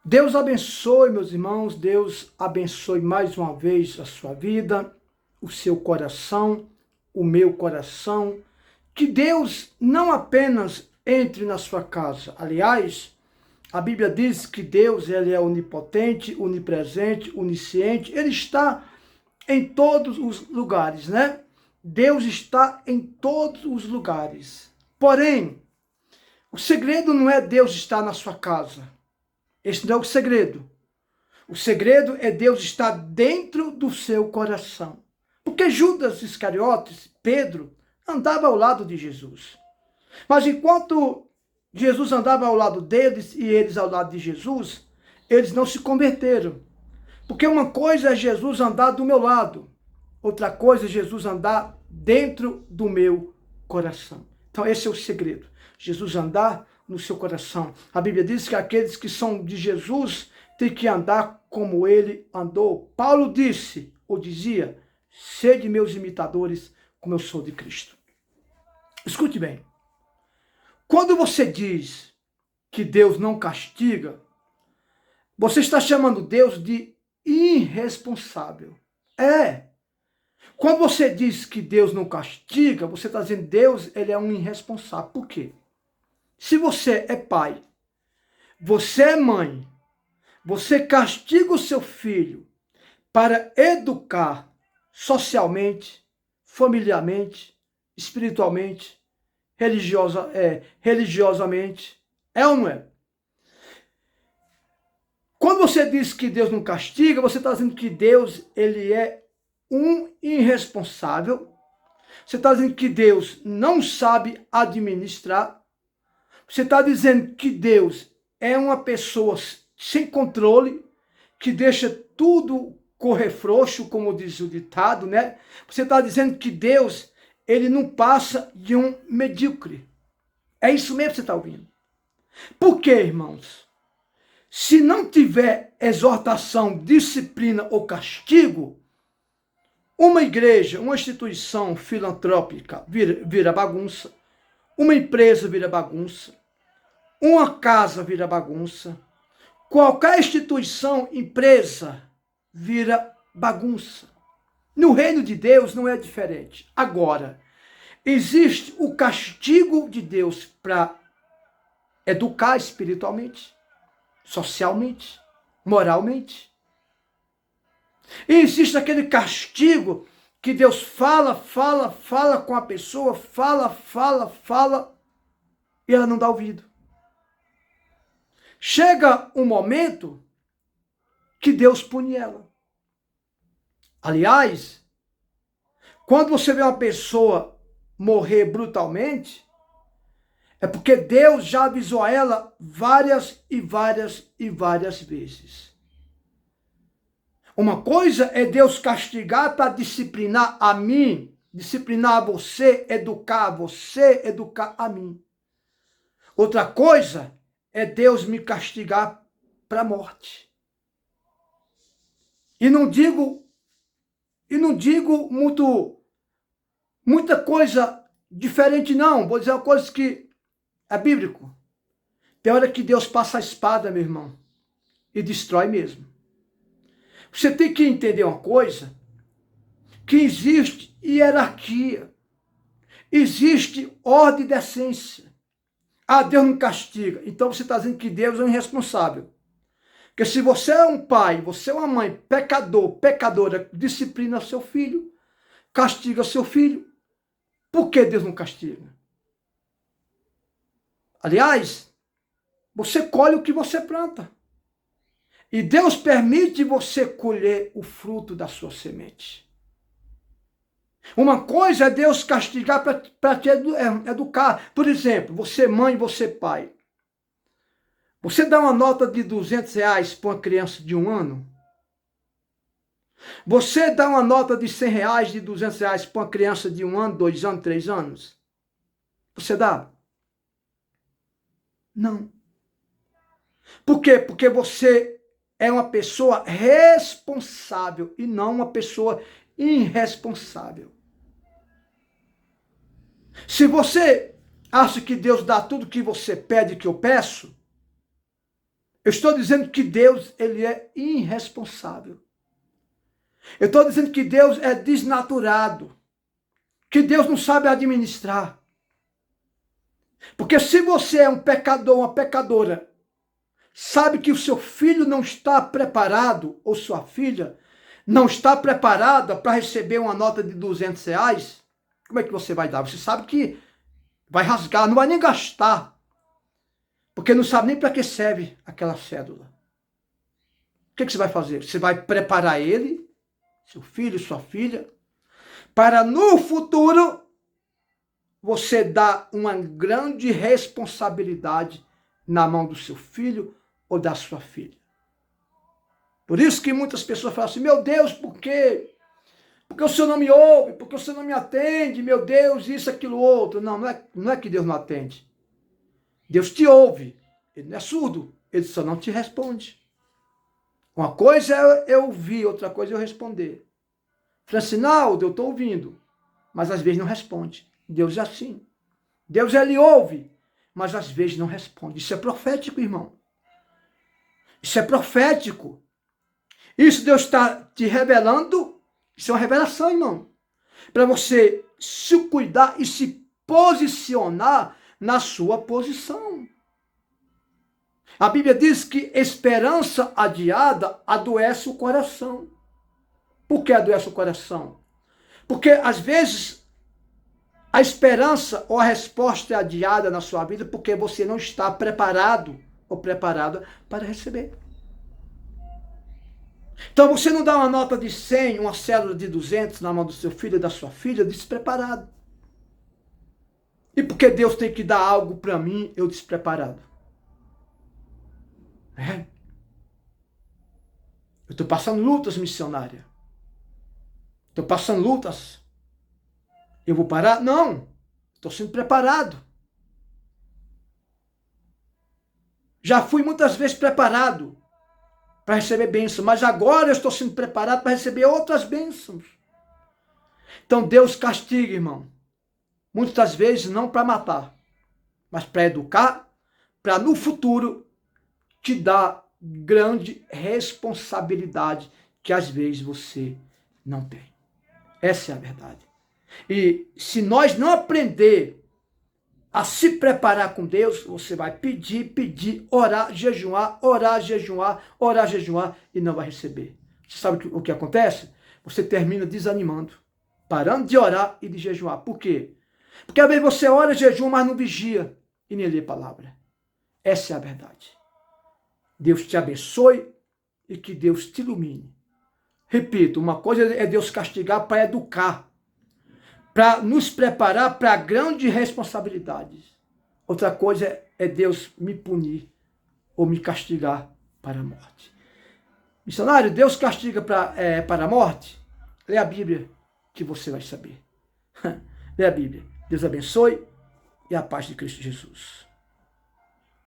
Deus abençoe, meus irmãos, Deus abençoe mais uma vez a sua vida, o seu coração, o meu coração. Que Deus não apenas entre na sua casa. Aliás, a Bíblia diz que Deus ele é onipotente, onipresente, onisciente. Ele está em todos os lugares, né? Deus está em todos os lugares. Porém, o segredo não é Deus estar na sua casa. Esse não é o segredo. O segredo é Deus estar dentro do seu coração. Porque Judas Iscariotes, Pedro, andava ao lado de Jesus. Mas enquanto Jesus andava ao lado deles e eles ao lado de Jesus, eles não se converteram. Porque uma coisa é Jesus andar do meu lado, outra coisa é Jesus andar dentro do meu coração. Então esse é o segredo. Jesus andar no seu coração. A Bíblia diz que aqueles que são de Jesus têm que andar como ele andou. Paulo disse, ou dizia, sede meus imitadores, como eu sou de Cristo. Escute bem. Quando você diz que Deus não castiga, você está chamando Deus de irresponsável. Quando você diz que Deus não castiga, você está dizendo que Deus ele é um irresponsável. Por quê? Se você é pai, você é mãe, você castiga o seu filho para educar socialmente, familiarmente, espiritualmente, religiosamente, é ou não é? Quando você diz que Deus não castiga, você está dizendo que Deus ele é um irresponsável. Você está dizendo que Deus não sabe administrar. Você está dizendo que Deus é uma pessoa sem controle, que deixa tudo correr frouxo, como diz o ditado, né? Você está dizendo que Deus, ele não passa de um medíocre. É isso mesmo que você está ouvindo. Por quê, irmãos? Se não tiver exortação, disciplina ou castigo, uma igreja, uma instituição filantrópica vira bagunça. Uma empresa vira bagunça. Uma casa vira bagunça. Qualquer instituição, empresa, vira bagunça. No reino de Deus não é diferente. Agora, existe o castigo de Deus para educar espiritualmente, socialmente, moralmente. E existe aquele castigo que Deus fala com a pessoa, fala, e ela não dá ouvido. Chega um momento que Deus pune ela. Aliás, quando você vê uma pessoa morrer brutalmente, é porque Deus já avisou a ela várias vezes. Uma coisa é Deus castigar para disciplinar a mim, disciplinar a você, educar a mim. Outra coisa é Deus me castigar para a morte. E não digo muita coisa diferente não, vou dizer uma coisa que é bíblico. Tem hora que Deus passa a espada, meu irmão, e destrói mesmo. Você tem que entender uma coisa, que existe hierarquia, existe ordem e decência. Ah, Deus não castiga. Então você está dizendo que Deus é um irresponsável. Porque se você é um pai, você é uma mãe, pecadora, disciplina seu filho, castiga seu filho. Por que Deus não castiga? Aliás, você colhe o que você planta. E Deus permite você colher o fruto da sua semente. Uma coisa é Deus castigar para te educar. Por exemplo, você mãe, você pai. Você dá uma nota de R$200 para uma criança de 1 ano? Você dá uma nota de R$100, de R$200 para uma criança de 1 ano, 2 anos, 3 anos? Você dá? Não. Por quê? Porque você é uma pessoa responsável e não uma pessoa irresponsável. Se você acha que Deus dá tudo que você pede, que eu peço, Eu estou dizendo que Deus, ele é irresponsável. Eu estou dizendo que Deus é desnaturado. Que Deus não sabe administrar. Porque se você é um pecador, uma pecadora, sabe que o seu filho não está preparado, ou sua filha não está preparada para receber uma nota de R$ 200, como é que você vai dar? Você sabe que vai rasgar, não vai nem gastar, porque não sabe nem para que serve aquela cédula. O que você vai fazer? Você vai preparar ele, seu filho, sua filha, para no futuro você dar uma grande responsabilidade na mão do seu filho ou da sua filha. Por isso que muitas pessoas falam assim, meu Deus, por quê? Porque o Senhor não me ouve, porque o Senhor não me atende, meu Deus, isso, aquilo, outro. Não é que Deus não atende. Deus te ouve, ele não é surdo, ele só não te responde. Uma coisa é eu ouvir, outra coisa é eu responder. Francinaldo, eu estou ouvindo, mas às vezes não responde. Deus é assim. Deus, ele ouve, mas às vezes não responde. Isso é profético, irmão. Isso é profético. Isso Deus está te revelando. Isso é uma revelação, irmão. Para você se cuidar e se posicionar na sua posição. A Bíblia diz que esperança adiada adoece o coração. Por que adoece o coração? Porque às vezes a esperança ou a resposta é adiada na sua vida porque você não está preparado ou preparada para receber. Então você não dá uma nota de 100, uma cédula de 200 na mão do seu filho e da sua filha despreparado. E porque Deus tem que dar algo para mim, eu despreparado. Eu estou passando lutas, missionária. Estou passando lutas. Eu vou parar? Não. Estou sendo preparado. Já fui muitas vezes preparado para receber bênçãos, mas agora eu estou sendo preparado para receber outras bênçãos. Então Deus castiga, irmão. Muitas vezes não para matar, mas para educar, para no futuro te dar grande responsabilidade que às vezes você não tem. Essa é a verdade. E se nós não aprender a se preparar com Deus, você vai pedir, orar, jejuar, e não vai receber. Você sabe o que acontece? Você termina desanimando, parando de orar e de jejuar. Por quê? Porque às vezes você ora, jejua, mas não vigia e nem lê a palavra. Essa é a verdade. Deus te abençoe e que Deus te ilumine. Repito, uma coisa é Deus castigar para educar, para nos preparar para grandes responsabilidades. Outra coisa é Deus me punir ou me castigar para a morte. Missionário, Deus castiga para a morte? Lê a Bíblia que você vai saber. Lê a Bíblia. Deus abençoe e a paz de Cristo Jesus.